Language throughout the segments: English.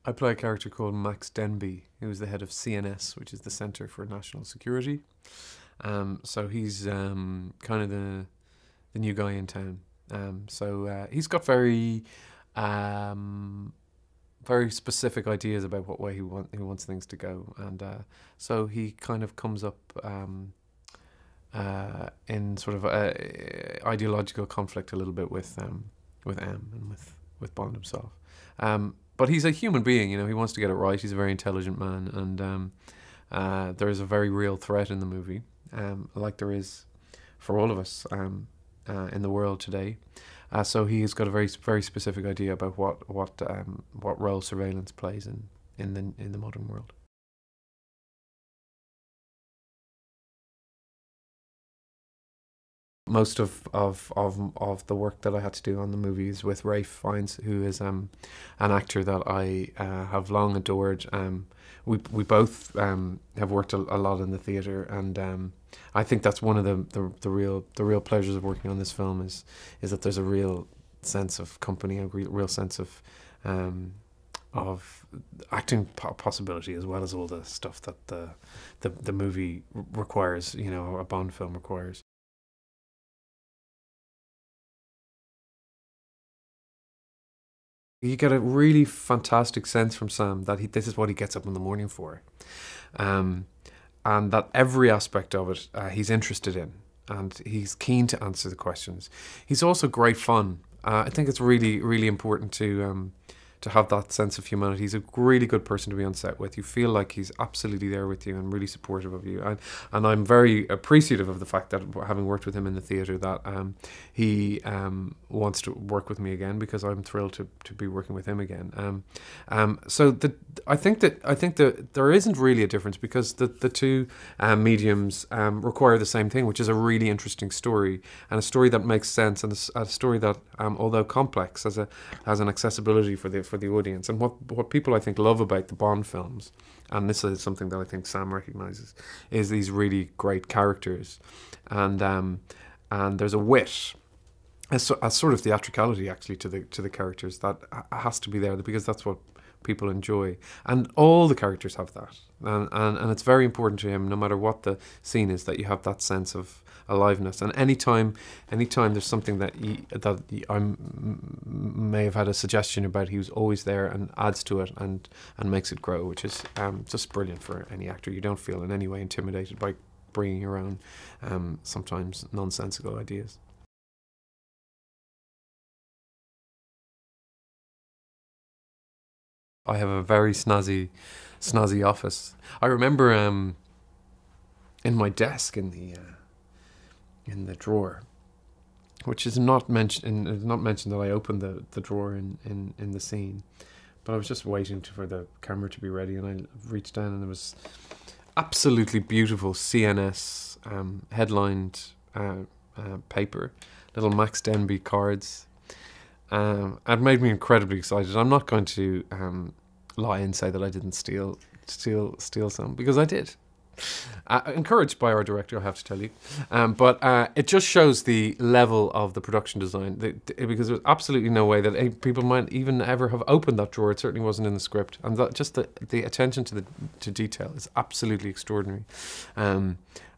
I play a character called Max Denbigh, who is the head of CNS, which is the Centre for National Security. So he's kind of the new guy in town. He's got very specific ideas about what way he wants things to go, and so he kind of comes up in sort of ideological conflict a little bit with M and with Bond himself. But he's a human being, you know. He wants to get it right. He's a very intelligent man, and there is a very real threat in the movie, like there is for all of us in the world today. So he has got a very specific idea about what role surveillance plays in the modern world. Most of the work that I had to do on the movie is with Fiennes, who is an actor that I have long adored. We both have worked a lot in the theatre, and I think that's one of the real pleasures of working on this film is that there's a real sense of company, a real sense of acting possibility, as well as all the stuff that the movie requires, you know, a Bond film requires. You get a really fantastic sense from Sam that this is what he gets up in the morning for, and that every aspect of it he's interested in, and he's keen to answer the questions. He's also great fun. I think it's really important to have that sense of humanity. He's a really good person to be on set with. You feel like he's absolutely there with you and really supportive of you. And I'm very appreciative of the fact that, having worked with him in the theatre, that he wants to work with me again, because I'm thrilled to be working with him again. I think that there isn't really a difference, because the two mediums require the same thing, which is a really interesting story, and a story that makes sense, and a story that, although complex, has an accessibility for the audience. And what people, I think, love about the Bond films, and this is something that I think Sam recognises, is these really great characters, and there's a wit, a sort of theatricality actually to the characters that has to be there, because that's what people enjoy, and all the characters have that, and it's very important to him, no matter what the scene is, that you have that sense of aliveness. And anytime there's something that I may have had a suggestion about, he was always there and adds to it and makes it grow, which is just brilliant for any actor. You don't feel in any way intimidated by bringing your own sometimes nonsensical ideas. I have a very snazzy office. I remember in my desk in the drawer, which is not mentioned. It's not mentioned that I opened the drawer in the scene, but I was just waiting for the camera to be ready, and I reached down, and there was absolutely beautiful CNS headlined paper, little Max Denbigh cards. It made me incredibly excited. I'm not going to lie and say that I didn't steal some, because I did. Encouraged by our director, I have to tell you. But it just shows the level of the production design, because there's absolutely no way that people might even ever have opened that drawer. It certainly wasn't in the script, and just the attention to detail is absolutely extraordinary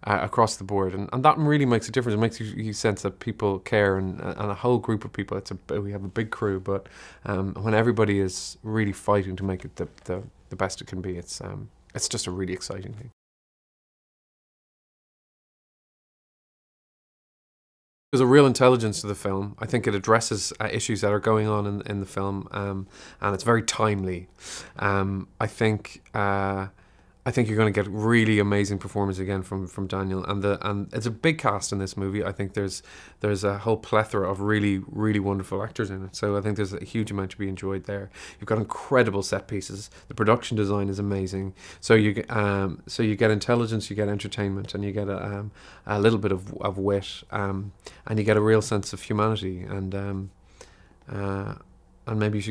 across the board, and that really makes a difference. It makes you sense that people care, and a whole group of people. We have a big crew, but when everybody is really fighting to make it the best it can be, it's just a really exciting thing. There's a real intelligence to the film. I think it addresses issues that are going on in the film, and it's very timely. I think you're going to get really amazing performance again from Daniel, and it's a big cast in this movie. I think there's a whole plethora of really wonderful actors in it. So I think there's a huge amount to be enjoyed there. You've got incredible set pieces. The production design is amazing. So you get intelligence, you get entertainment, and you get a little bit of wit, and you get a real sense of humanity, and maybe you should